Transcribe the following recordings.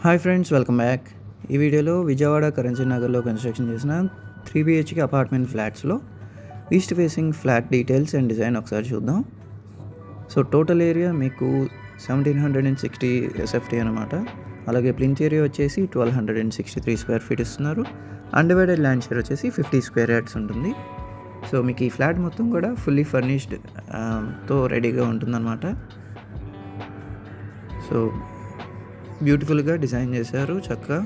Hi friends, welcome back. ఈ వీడియోలో Vijayawada currency నగర్లో కన్స్ట్రక్షన్ చేసిన 3 BHK అపార్ట్మెంట్ ఫ్లాట్స్లో east facing flat details and design ఒకసారి చూద్దాం. సో టోటల్ ఏరియా మీకు 1760 SFT అనమాట. అలాగే ప్లింత్ ఏరియా వచ్చేసి 1263 స్క్వేర్ ఫీట్ ఇస్తున్నారు. అన్డివైడెడ్ ల్యాండ్ షేర్ వచ్చేసి 50 స్క్వేర్ యార్డ్స్ ఉంటుంది. సో మీకు ఈ ఫ్లాట్ మొత్తం కూడా ఫుల్లీ ఫర్నిష్డ్ తో రెడీగా ఉంటుందన్నమాట. సో బ్యూటిఫుల్గా డిజైన్ చేశారు. చక్కగా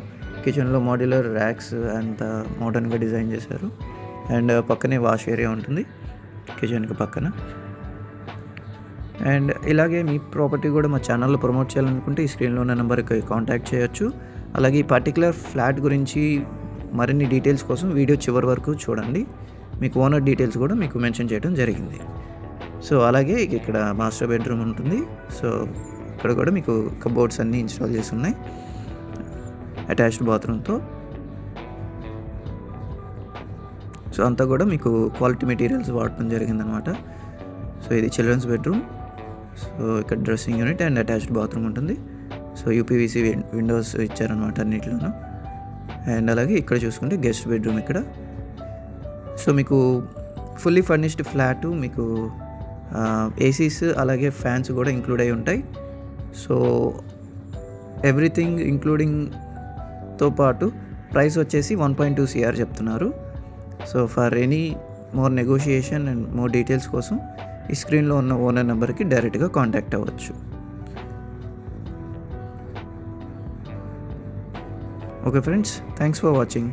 కిచెన్లో మాడ్యులర్ ర్యాక్స్ అంత మోడర్న్గా డిజైన్ చేశారు. అండ్ పక్కనే వాష్ ఏరియా ఉంటుంది కిచెన్కి పక్కన. అండ్ ఇలాగే మీ ప్రాపర్టీ కూడా మా ఛానల్లో ప్రమోట్ చేయాలనుకుంటే ఈ స్క్రీన్లో ఉన్న నెంబర్కి కాంటాక్ట్ చేయొచ్చు. అలాగే ఈ పర్టికులర్ ఫ్లాట్ గురించి మరిన్ని డీటెయిల్స్ కోసం వీడియో చివరి వరకు చూడండి. మీకు ఓనర్ డీటెయిల్స్ కూడా మీకు మెన్షన్ చేయడం జరిగింది. సో అలాగే ఇక్కడ మాస్టర్ బెడ్రూమ్ ఉంటుంది. సో ఇక్కడ కూడా మీకు కబోర్డ్స్ అన్నీ ఇన్స్టాల్ చేసి ఉన్నాయి అటాచ్డ్ బాత్రూమ్తో. సో అంతా కూడా మీకు క్వాలిటీ మెటీరియల్స్ వాడటం జరిగిందనమాట. సో ఇది చిల్డ్రన్స్ బెడ్రూమ్. సో ఇక్కడ dressing unit and attached bathroom ఉంటుంది. సో UPVC విండోస్ ఇచ్చారనమాట అన్నింటిలోనూ. అండ్ అలాగే ఇక్కడ చూసుకుంటే గెస్ట్ బెడ్రూమ్ ఇక్కడ. సో మీకు ఫుల్లీ ఫర్నిష్డ్ ఫ్లాటు, మీకు ఏసీస్ అలాగే ఫ్యాన్స్ కూడా ఇంక్లూడ్ అయి ఉంటాయి. సో ఎవ్రీథింగ్ ఇంక్లూడింగ్తో పాటు ప్రైస్ వచ్చేసి 1.2 CR చెప్తున్నారు. So for any more negotiation and more details కోసం ఈ స్క్రీన్లో ఉన్న ఓనర్ నెంబర్కి డైరెక్ట్గా కాంటాక్ట్ అవ్వచ్చు. Okay friends, thanks for watching.